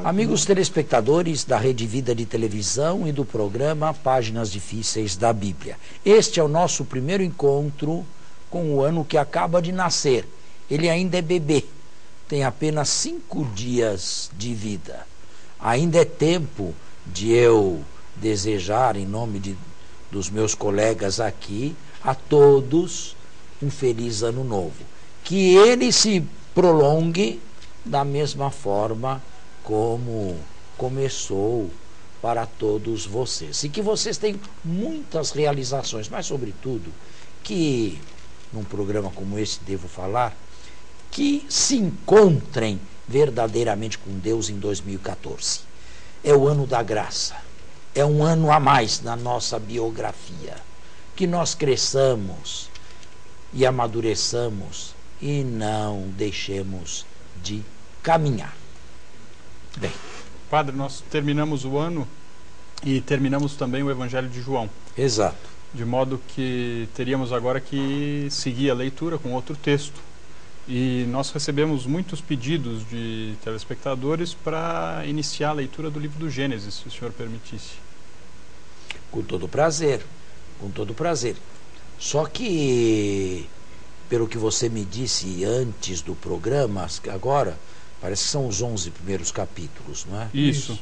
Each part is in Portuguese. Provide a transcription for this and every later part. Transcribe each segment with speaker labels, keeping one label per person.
Speaker 1: Amigos telespectadores da Rede Vida de Televisão e do programa Páginas Difíceis da Bíblia. Este é o nosso primeiro encontro com o ano que acaba de nascer. Ele ainda é bebê, tem apenas 5 dias de vida. Ainda é tempo de eu desejar, em nome dos meus colegas aqui, a todos um feliz ano novo. Que ele se prolongue da mesma forma como começou para todos vocês. E que vocês tenham muitas realizações, mas sobretudo que, num programa como esse, devo falar, que se encontrem verdadeiramente com Deus em 2014. É o ano da graça, é um ano a mais na nossa biografia. Que nós cresçamos e amadureçamos e não deixemos de caminhar. Bem,
Speaker 2: Padre, nós terminamos o ano e terminamos também o Evangelho de João.
Speaker 1: Exato.
Speaker 2: De modo que teríamos agora que seguir a leitura com outro texto. E nós recebemos muitos pedidos de telespectadores para iniciar a leitura do livro do Gênesis, se o senhor permitisse.
Speaker 1: Com todo prazer, com todo prazer. Só que, pelo que você me disse antes do programa, agora, parece que são os 11 primeiros capítulos, não é?
Speaker 2: Isso.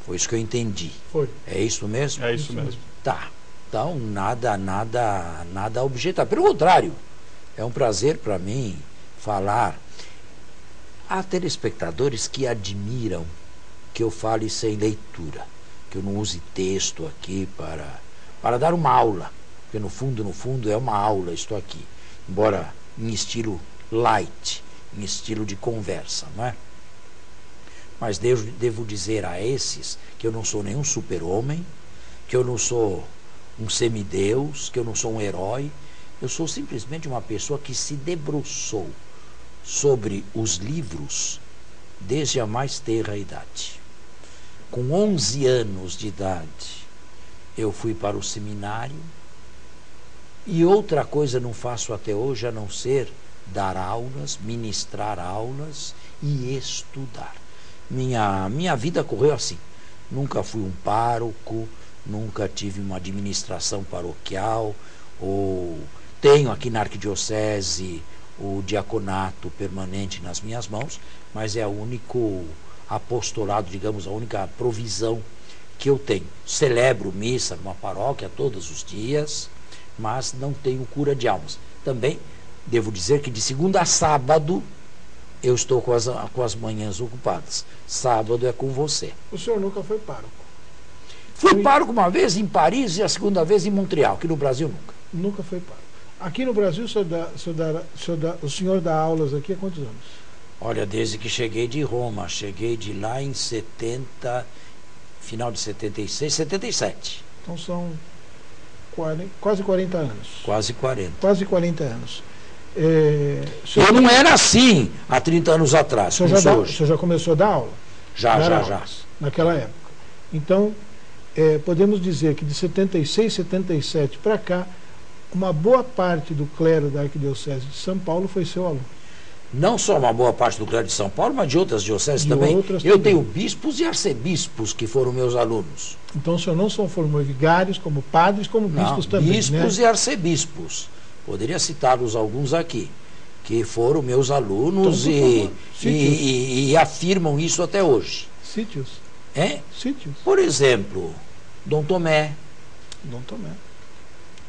Speaker 1: Foi isso que eu entendi.
Speaker 3: Foi.
Speaker 1: É isso mesmo?
Speaker 2: É isso mesmo.
Speaker 1: Tá. Então, nada a objetar. Pelo contrário, é um prazer para mim falar. Há telespectadores que admiram que eu fale sem leitura, que eu não use texto aqui para dar uma aula, porque no fundo é uma aula, estou aqui, embora em estilo light, em estilo de conversa, não é? Mas devo dizer a esses que eu não sou nenhum super-homem, que eu não sou um semideus, que eu não sou um herói. Eu sou simplesmente uma pessoa que se debruçou sobre os livros desde a mais tenra idade. Com 11 anos de idade, eu fui para o seminário e outra coisa não faço até hoje a não ser dar aulas, ministrar aulas e estudar. Minha vida correu assim. Nunca fui um pároco, nunca tive uma administração paroquial, ou tenho aqui na arquidiocese o diaconato permanente nas minhas mãos, mas é o único apostolado, digamos, a única provisão que eu tenho. Celebro missa numa paróquia todos os dias, mas não tenho cura de almas. Também devo dizer que de segunda a sábado eu estou com as manhãs ocupadas. Sábado é com você.
Speaker 3: O senhor nunca foi pároco?
Speaker 1: Fui pároco uma vez em Paris e a segunda vez em Montreal, aqui no Brasil nunca.
Speaker 3: Nunca foi pároco. Aqui no Brasil o senhor dá aulas aqui há quantos anos?
Speaker 1: Olha, desde que cheguei de Roma, cheguei de lá em 70, final de 76, 77.
Speaker 3: Então são quase 40 anos.
Speaker 1: Quase 40.
Speaker 3: Quase 40 anos.
Speaker 1: Eu não era assim há 30 anos atrás,
Speaker 3: o senhor já começou a dar aula?
Speaker 1: Já.
Speaker 3: Naquela época. Então, podemos dizer que de 76, 77 para cá, uma boa parte do clero da Arquidiocese de São Paulo foi seu aluno.
Speaker 1: Não só uma boa parte do clero de São Paulo, mas de outras dioceses também. Eu tenho bispos e arcebispos que foram meus alunos.
Speaker 3: Então o senhor não só formou vigários, como padres, como bispos também,
Speaker 1: bispos, né? E arcebispos. Poderia citá-los alguns aqui, que foram meus alunos e afirmam isso até hoje.
Speaker 3: Sítios. Sítios.
Speaker 1: Por exemplo, Dom Tomé.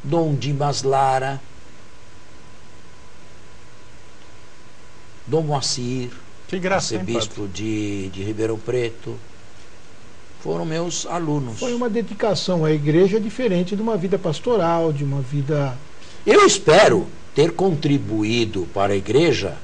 Speaker 1: Dom Dimas Lara. Dom Moacir.
Speaker 2: Que graça,
Speaker 1: arcebispo de Ribeirão Preto. Foram meus alunos.
Speaker 3: Foi uma dedicação à igreja diferente de uma vida pastoral, de uma vida...
Speaker 1: Eu espero ter contribuído para a igreja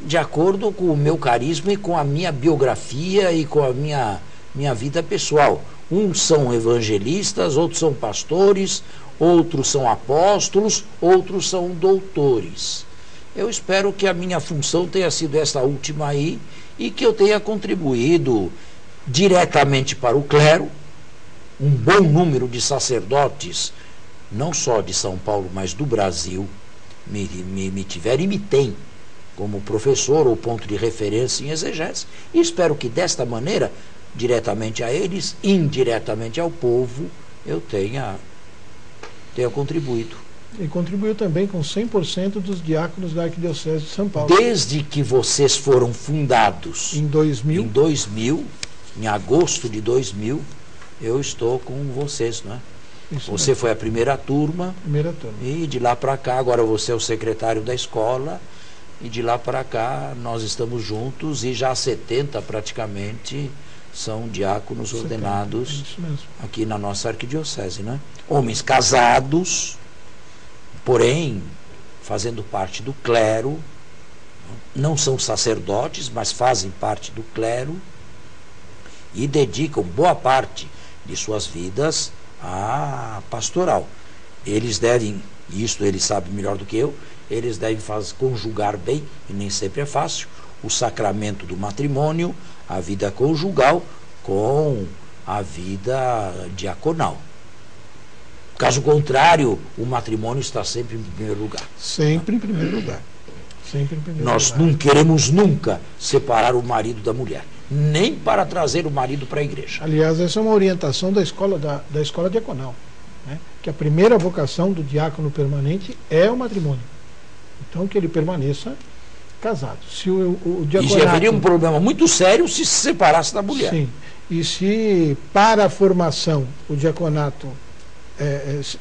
Speaker 1: de acordo com o meu carisma e com a minha biografia e com a minha vida pessoal. Uns são evangelistas, outros são pastores, outros são apóstolos, outros são doutores. Eu espero que a minha função tenha sido essa última aí e que eu tenha contribuído diretamente para o clero, um bom número de sacerdotes, não só de São Paulo, mas do Brasil, me tiveram e me têm como professor ou ponto de referência em exegese, e espero que desta maneira, diretamente a eles, indiretamente ao povo, eu tenha contribuído.
Speaker 3: E contribuiu também com 100% dos diáconos da Arquidiocese de São Paulo.
Speaker 1: Desde que vocês foram fundados
Speaker 3: Em 2000,
Speaker 1: em agosto de 2000, eu estou com vocês, não é?
Speaker 3: Isso
Speaker 1: Você
Speaker 3: mesmo.
Speaker 1: foi a primeira turma, e de lá para cá, agora você é o secretário da escola, e de lá para cá nós estamos juntos, e já há 70 praticamente são diáconos
Speaker 3: 70,
Speaker 1: ordenados
Speaker 3: isso mesmo.
Speaker 1: aqui na nossa arquidiocese, né? Homens casados, porém fazendo parte do clero, não são sacerdotes, mas fazem parte do clero e dedicam boa parte de suas vidas à pastoral. Eles devem, isto ele sabe melhor do que eu, eles devem conjugar bem, e nem sempre é fácil, o sacramento do matrimônio, a vida conjugal, com a vida diaconal. Caso contrário, o matrimônio está sempre em primeiro lugar.
Speaker 3: Sempre em primeiro lugar. Sempre em primeiro
Speaker 1: Nós
Speaker 3: lugar.
Speaker 1: não queremos nunca separar o marido da mulher, nem para trazer o marido para a igreja.
Speaker 3: Aliás, essa é uma orientação da escola diaconal, né? Que a primeira vocação do diácono permanente é o matrimônio. Então, que ele permaneça casado. Se o diaconato...
Speaker 1: Isso haveria um problema muito sério se separasse da mulher.
Speaker 3: Sim. E se para a formação o diaconato,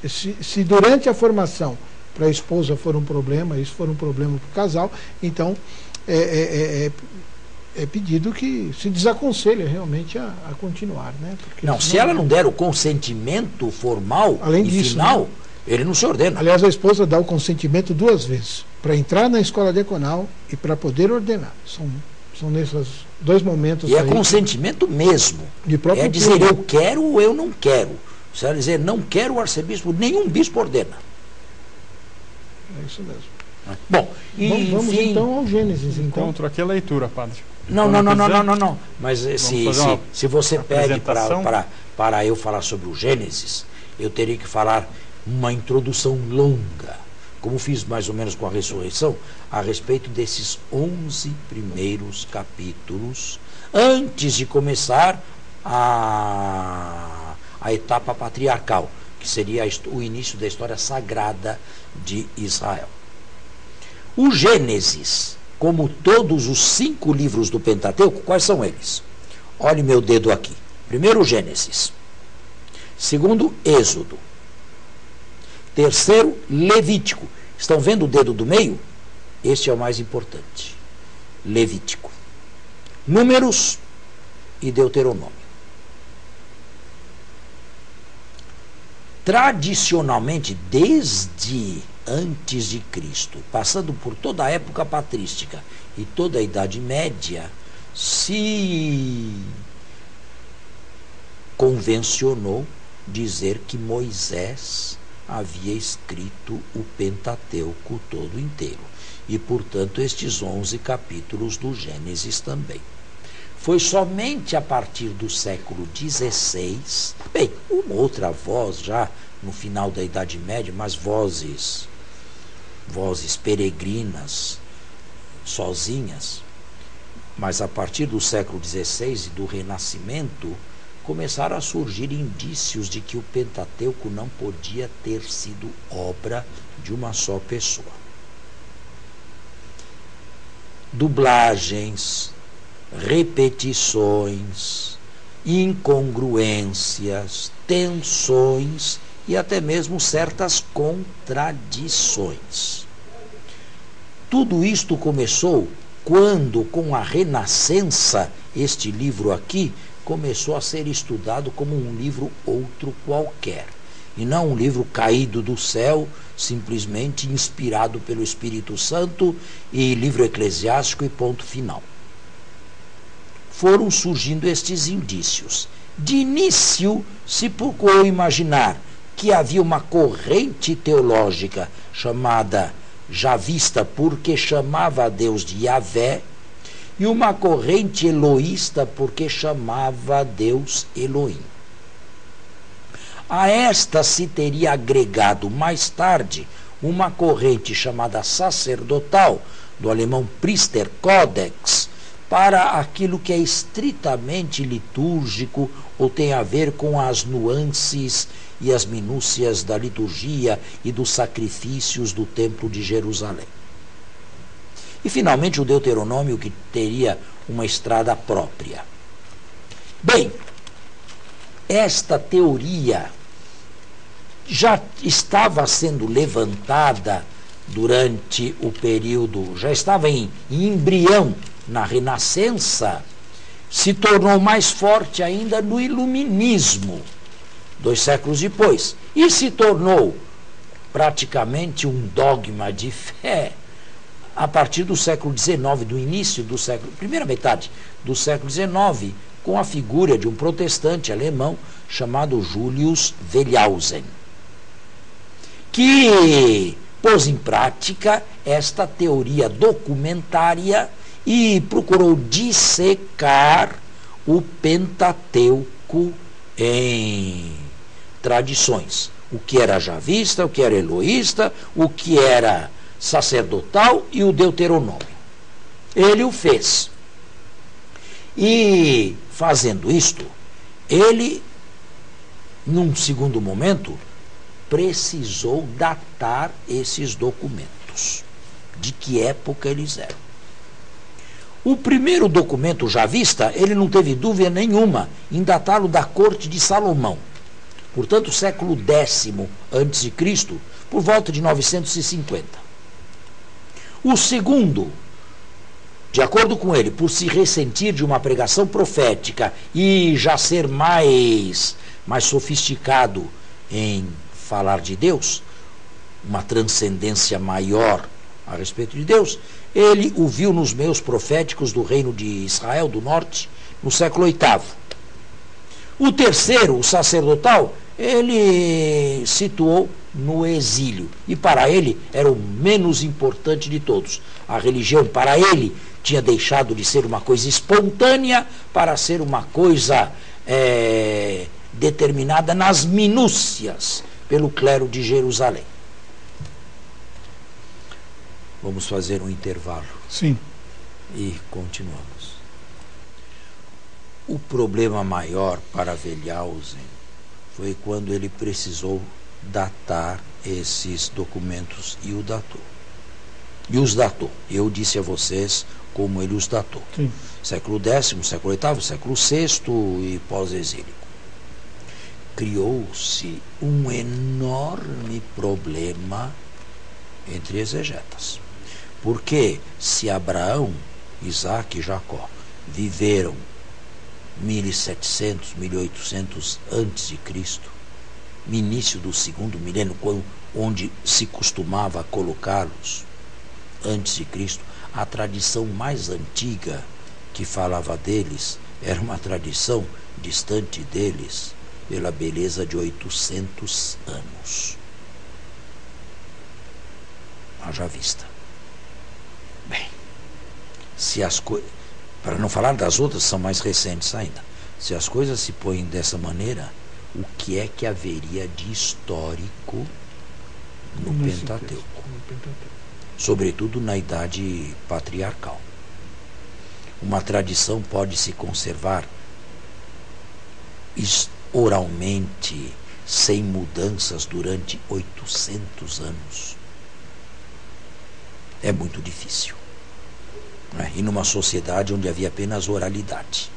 Speaker 3: se durante a formação para a esposa for um problema, isso for um problema para o casal, então é pedido que se desaconselhe realmente a continuar, né? Porque
Speaker 1: não, se ela não der o consentimento formal
Speaker 3: Além
Speaker 1: e
Speaker 3: disso,
Speaker 1: final,
Speaker 3: né?
Speaker 1: ele não se ordena.
Speaker 3: Aliás, a esposa dá o consentimento 2 vezes, para entrar na escola diaconal e para poder ordenar. São nesses 2 momentos
Speaker 1: E é
Speaker 3: aí
Speaker 1: consentimento mesmo.
Speaker 3: de próprio
Speaker 1: É dizer
Speaker 3: punho.
Speaker 1: eu quero ou eu não quero. Se ela dizer não quero, o arcebispo, nenhum bispo ordena.
Speaker 3: É isso mesmo.
Speaker 1: Bom,
Speaker 3: Vamos
Speaker 1: enfim,
Speaker 3: então ao Gênesis. Então.
Speaker 2: Encontro aqui a leitura, padre.
Speaker 1: Não. Mas
Speaker 2: fazer uma
Speaker 1: se você pede
Speaker 2: apresentação?
Speaker 1: para eu falar sobre o Gênesis, eu teria que falar uma introdução longa, como fiz mais ou menos com a ressurreição, a respeito desses 11 primeiros capítulos, antes de começar a etapa patriarcal, que seria o início da história sagrada de Israel. O Gênesis, como todos os 5 livros do Pentateuco, quais são eles? Olhe meu dedo aqui. Primeiro, Gênesis. Segundo, Êxodo. Terceiro, Levítico. Estão vendo o dedo do meio? Este é o mais importante. Levítico. Números e Deuteronômio. Tradicionalmente, desde antes de Cristo, passando por toda a época patrística e toda a Idade Média, se convencionou dizer que Moisés havia escrito o Pentateuco todo inteiro. E, portanto, estes 11 capítulos do Gênesis também. Foi somente a partir do século XVI, bem, uma outra voz já no final da Idade Média, mas vozes peregrinas, sozinhas, mas a partir do século XVI e do Renascimento, começaram a surgir indícios de que o Pentateuco não podia ter sido obra de uma só pessoa. Dublagens, repetições, incongruências, tensões e até mesmo certas contradições. Tudo isto começou quando, com a Renascença, este livro aqui começou a ser estudado como um livro outro qualquer, e não um livro caído do céu, simplesmente inspirado pelo Espírito Santo e livro eclesiástico e ponto final. Foram surgindo estes indícios. De início, se procurou imaginar que havia uma corrente teológica chamada javista, porque chamava a Deus de Yahvé, e uma corrente eloísta, porque chamava a Deus Elohim. A esta se teria agregado mais tarde uma corrente chamada sacerdotal, do alemão Priester Codex, para aquilo que é estritamente litúrgico ou tem a ver com as nuances e as minúcias da liturgia e dos sacrifícios do Templo de Jerusalém. E, finalmente, o Deuteronômio, que teria uma estrada própria. Bem, esta teoria já estava sendo levantada durante o período, já estava em embrião na Renascença, se tornou mais forte ainda no Iluminismo, 2 séculos depois, e se tornou praticamente um dogma de fé a partir do século XIX, do início do século, primeira metade do século XIX, com a figura de um protestante alemão chamado Julius Wellhausen, que pôs em prática esta teoria documentária e procurou dissecar o Pentateuco em tradições. O que era javista, o que era eloísta, o que era sacerdotal e o Deuteronômio. Ele o fez. E, fazendo isto, ele, num segundo momento, precisou datar esses documentos. De que época eles eram. O primeiro documento javista, ele não teve dúvida nenhuma em datá-lo da corte de Salomão. Portanto, século X a.C., por volta de 950. O segundo, de acordo com ele, por se ressentir de uma pregação profética e já ser mais sofisticado em falar de Deus, uma transcendência maior a respeito de Deus, ele o viu nos meios proféticos do reino de Israel do Norte, no século VIII. O terceiro, o sacerdotal, ele situou no exílio. E para ele era o menos importante de todos. A religião, para ele, tinha deixado de ser uma coisa espontânea para ser uma coisa determinada nas minúcias pelo clero de Jerusalém. Vamos fazer um intervalo.
Speaker 3: Sim.
Speaker 1: E continuamos. O problema maior para Wellhausen foi quando ele precisou datar esses documentos e o datou. E os datou. Eu disse a vocês como ele os datou.
Speaker 3: Sim.
Speaker 1: Século X, século VIII, século VI e pós-exílico. Criou-se um enorme problema entre exegetas. Porque se Abraão, Isaac e Jacó viveram 1700, 1800 antes de Cristo, no início do segundo milênio, onde se costumava colocá-los antes de Cristo, a tradição mais antiga que falava deles era uma tradição distante deles pela beleza de 800 anos. Haja vista. Bem, se as coisas, para não falar das outras, são mais recentes ainda, se as coisas se põem dessa maneira, o que é que haveria de histórico no Pentateuco? Sobretudo na idade patriarcal. Uma tradição pode se conservar oralmente, sem mudanças, durante 800 anos. É muito difícil. Né? E numa sociedade onde havia apenas oralidade.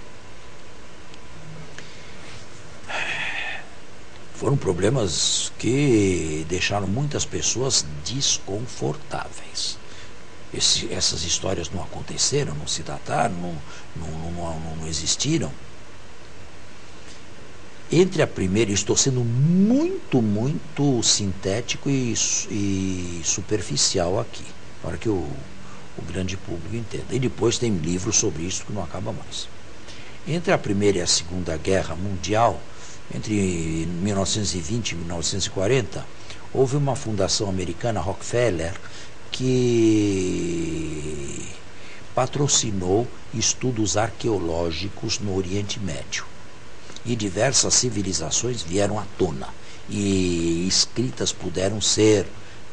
Speaker 1: Foram problemas que deixaram muitas pessoas desconfortáveis. Essas histórias não aconteceram, não se dataram, não existiram. Entre a primeira, estou sendo muito sintético e superficial aqui, para que o grande público entenda. E depois tem livros sobre isso que não acaba mais. Entre a Primeira e a Segunda Guerra Mundial, entre 1920 e 1940, houve uma fundação americana, Rockefeller, que patrocinou estudos arqueológicos no Oriente Médio. E diversas civilizações vieram à tona. E escritas puderam ser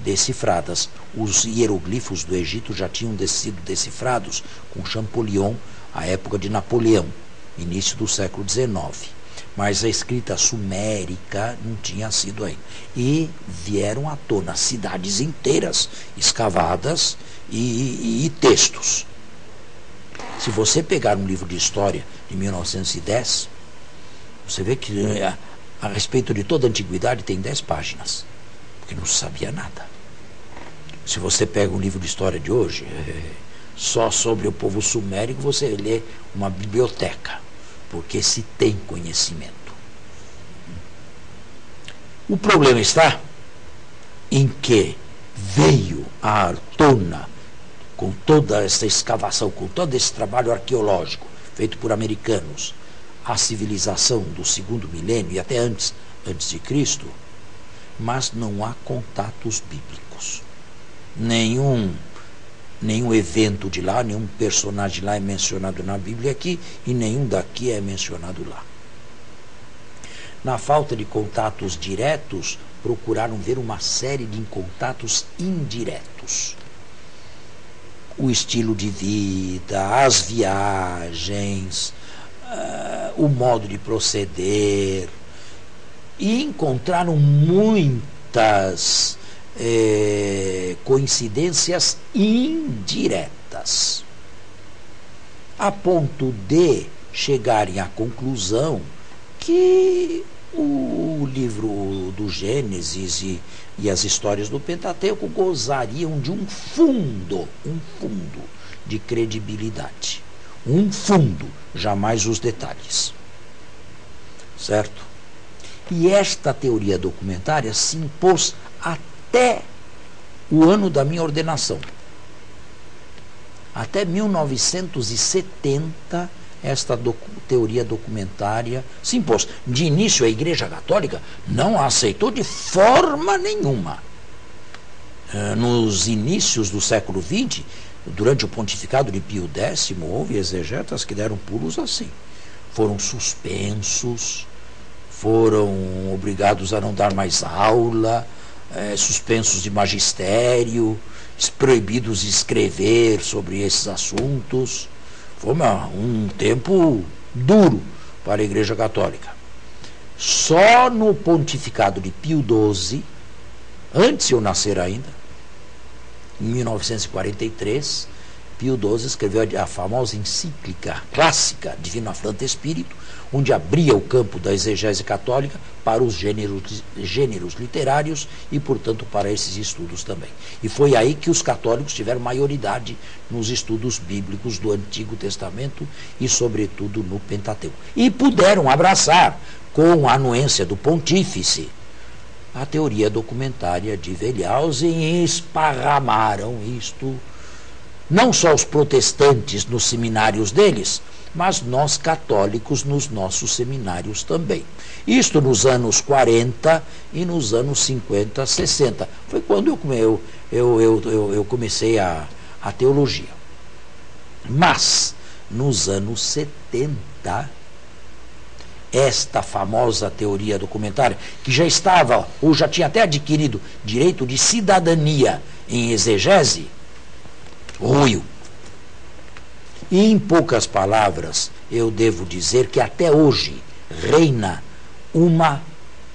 Speaker 1: decifradas. Os hieroglifos do Egito já tinham sido decifrados com Champollion, à época de Napoleão, início do século XIX. Mas a escrita sumérica não tinha sido ainda. E vieram à tona cidades inteiras escavadas e textos. Se você pegar um livro de história de 1910, você vê que a respeito de toda a antiguidade tem 10 páginas, porque não se sabia nada. Se você pega um livro de história de hoje, só sobre o povo sumérico, você lê uma biblioteca, porque se tem conhecimento. O problema está em que veio à tona, com toda essa escavação, com todo esse trabalho arqueológico feito por americanos, a civilização do 2º milênio e até antes de Cristo, mas não há contatos bíblicos. Nenhum evento de lá, nenhum personagem lá é mencionado na Bíblia aqui e nenhum daqui é mencionado lá. Na falta de contatos diretos, procuraram ver uma série de contatos indiretos. O estilo de vida, as viagens, o modo de proceder, e encontraram muitas coincidências indiretas, a ponto de chegarem à conclusão que o livro do Gênesis e as histórias do Pentateuco gozariam de um fundo de credibilidade. Um fundo, jamais os detalhes. Certo? E esta teoria documentária se impôs até o ano da minha ordenação. Até 1970, esta teoria documentária se impôs. De início, a Igreja Católica não a aceitou de forma nenhuma. Nos inícios do século XX, durante o pontificado de Pio X, houve exegetas que deram pulos assim. Foram suspensos, foram obrigados a não dar mais aula, suspensos de magistério, proibidos de escrever sobre esses assuntos. Foi um tempo duro para a Igreja Católica. Só no pontificado de Pio XII, antes de eu nascer ainda, em 1943, Pio XII escreveu a famosa encíclica clássica Divino Afflante Spiritu, onde abria o campo da exegese católica para os gêneros literários e, portanto, para esses estudos também. E foi aí que os católicos tiveram maioridade nos estudos bíblicos do Antigo Testamento e, sobretudo, no Pentateuco. E puderam abraçar, com a anuência do pontífice, a teoria documentária de Wellhausen e esparramaram isto, não só os protestantes nos seminários deles, mas nós católicos nos nossos seminários também. Isto nos anos 40 e nos anos 50, 60. Foi quando eu comecei a teologia. Mas, nos anos 70, esta famosa teoria documentária, que já estava, ou já tinha até adquirido direito de cidadania em exegese, ruiu. E, em poucas palavras, eu devo dizer que até hoje reina uma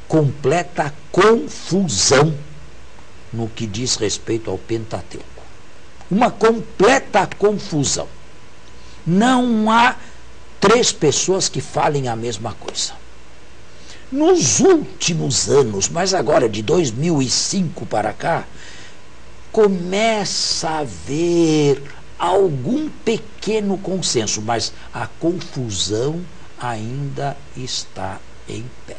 Speaker 1: completa confusão no que diz respeito ao Pentateuco. Uma completa confusão. Não há 3 pessoas que falem a mesma coisa. Nos últimos anos, mas agora de 2005 para cá, começa a haver algum pequeno consenso, mas a confusão ainda está em pé.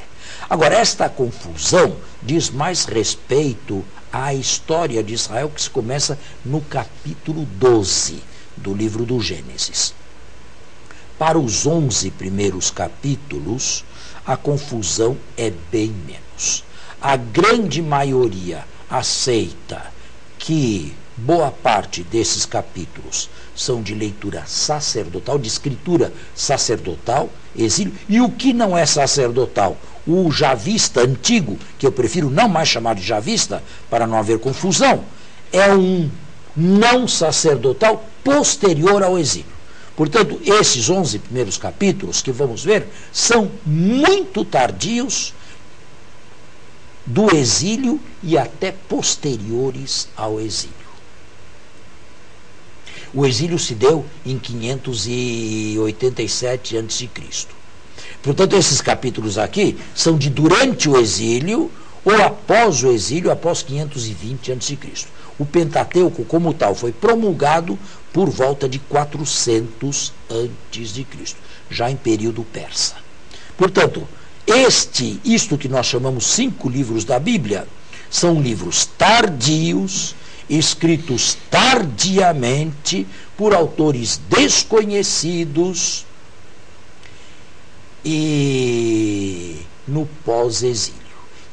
Speaker 1: Agora, esta confusão diz mais respeito à história de Israel, que se começa no capítulo 12 do livro do Gênesis. Para os 11 primeiros capítulos, a confusão é bem menos. A grande maioria aceita que boa parte desses capítulos são de leitura sacerdotal, de escritura sacerdotal, exílio, e o que não é sacerdotal, O javista antigo, que eu prefiro não mais chamar de javista, para não haver confusão, é um não sacerdotal posterior ao exílio. Portanto, esses 11 primeiros capítulos que vamos ver são muito tardios do exílio e até posteriores ao exílio. O exílio se deu em 587 a.C. Portanto, esses capítulos aqui são de durante o exílio ou após o exílio, após 520 a.C. O Pentateuco, como tal, foi promulgado por volta de 400 a.C., já em período persa. Portanto, isto que nós chamamos 5 livros da Bíblia, são livros tardios, escritos tardiamente por autores desconhecidos e no pós-exílio.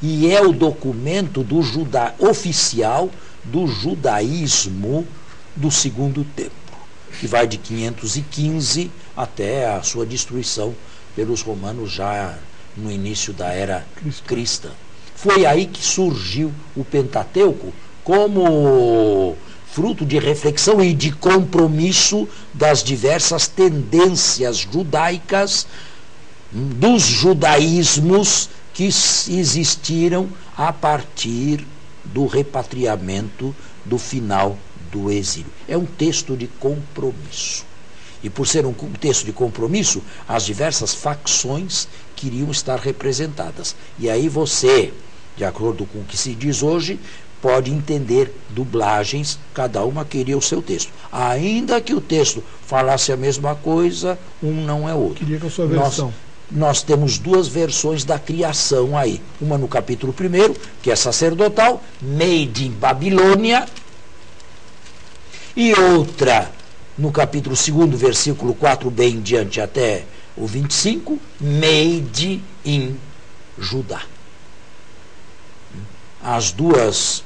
Speaker 1: E é o documento oficial do judaísmo do Segundo Templo, que vai de 515 até a sua destruição pelos romanos já no início da era cristã. Foi aí que surgiu o Pentateuco como fruto de reflexão e de compromisso das diversas tendências judaicas, dos judaísmos que existiram a partir do repatriamento do final do exílio. É um texto de compromisso. E por ser um texto de compromisso, as diversas facções queriam estar representadas. E aí você, de acordo com o que se diz hoje, pode entender dublagens, cada uma queria o seu texto. Ainda que o texto falasse a mesma coisa, um não é outro.
Speaker 3: Queria com a sua versão.
Speaker 1: Nós temos 2 versões da criação aí. Uma no capítulo 1, que é sacerdotal, made in Babilônia, e outra no capítulo 2, versículo 4, bem em diante até o 25, made in Judá. As duas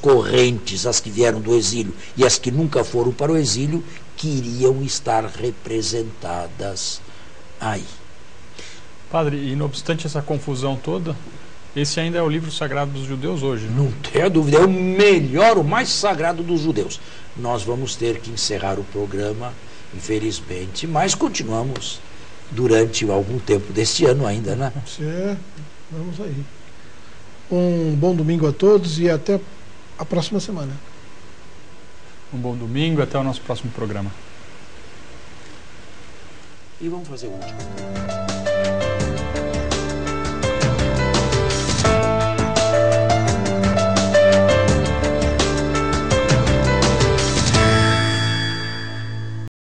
Speaker 1: correntes, as que vieram do exílio e as que nunca foram para o exílio, queriam estar representadas aí.
Speaker 2: Padre, e não obstante essa confusão toda, esse ainda é o livro sagrado dos judeus hoje, né?
Speaker 1: Não tenha dúvida, é o melhor, o mais sagrado dos judeus. Nós vamos ter que encerrar o programa, infelizmente, mas continuamos durante algum tempo deste ano ainda, né?
Speaker 3: Vamos aí. Um bom domingo a todos e até a próxima semana.
Speaker 2: Um bom domingo, até o nosso próximo programa.
Speaker 1: E vamos fazer o último.